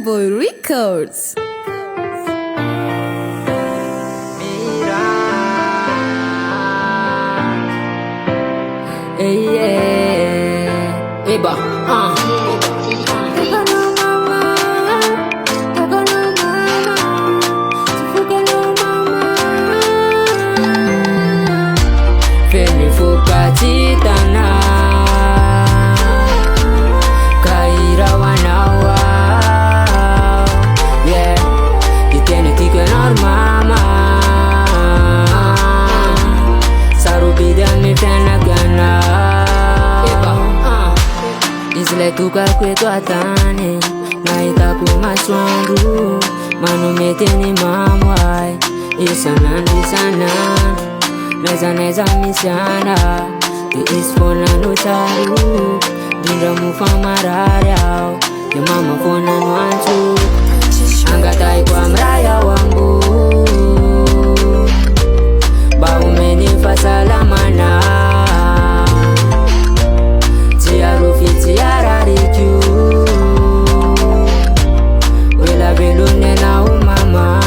Boy Records. Hey, yeah. Hey, ba, Femi fukatitana kaira wanawa, yeah, itene kike normama sarubidan mi fena gana isle tuka kwetu atane na itaku maswandu manu meteni mamwai isanan Neza misiana the is fona no taru Dinda mufamarara ya mama fona no antu Angatai kwa mraya wangu Ba umenifa salamana Tia rufiti ya rariku Wela belune na umama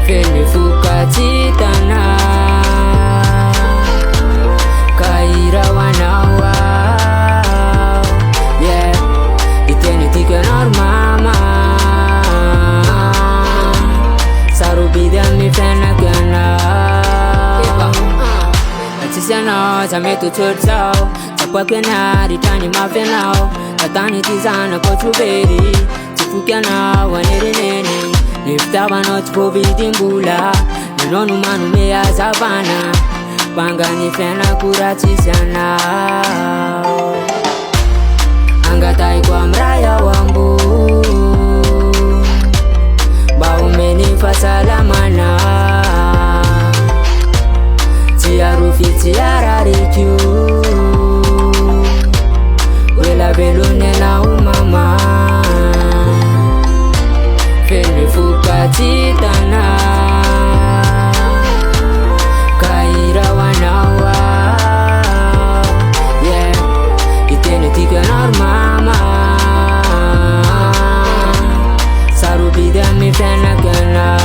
Femi fukatitana kaira wanawa, yeah, itene tike normama sarubidan mi fena gana Atisiano zametu tutsao Tapwa kena ritani mafenao Tatani tizana kochuberi Tifukiana waneri nene Niftawa not povidimbula Nenonu manu mea zavana Panga ni fena kuratisiana Angatai kwa mraya wangu Ba umenifa salamana Tia rufiti ya rariku Wela belune na umama Femi fukatitana kaira wanawa, yeah, itene tike normama sarubidan mi fena gana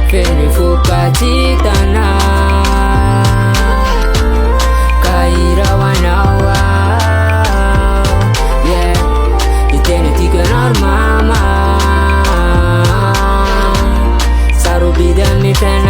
Femi fukatitana kaira wanawa, yeah, itene tike normama sarubidan mi fena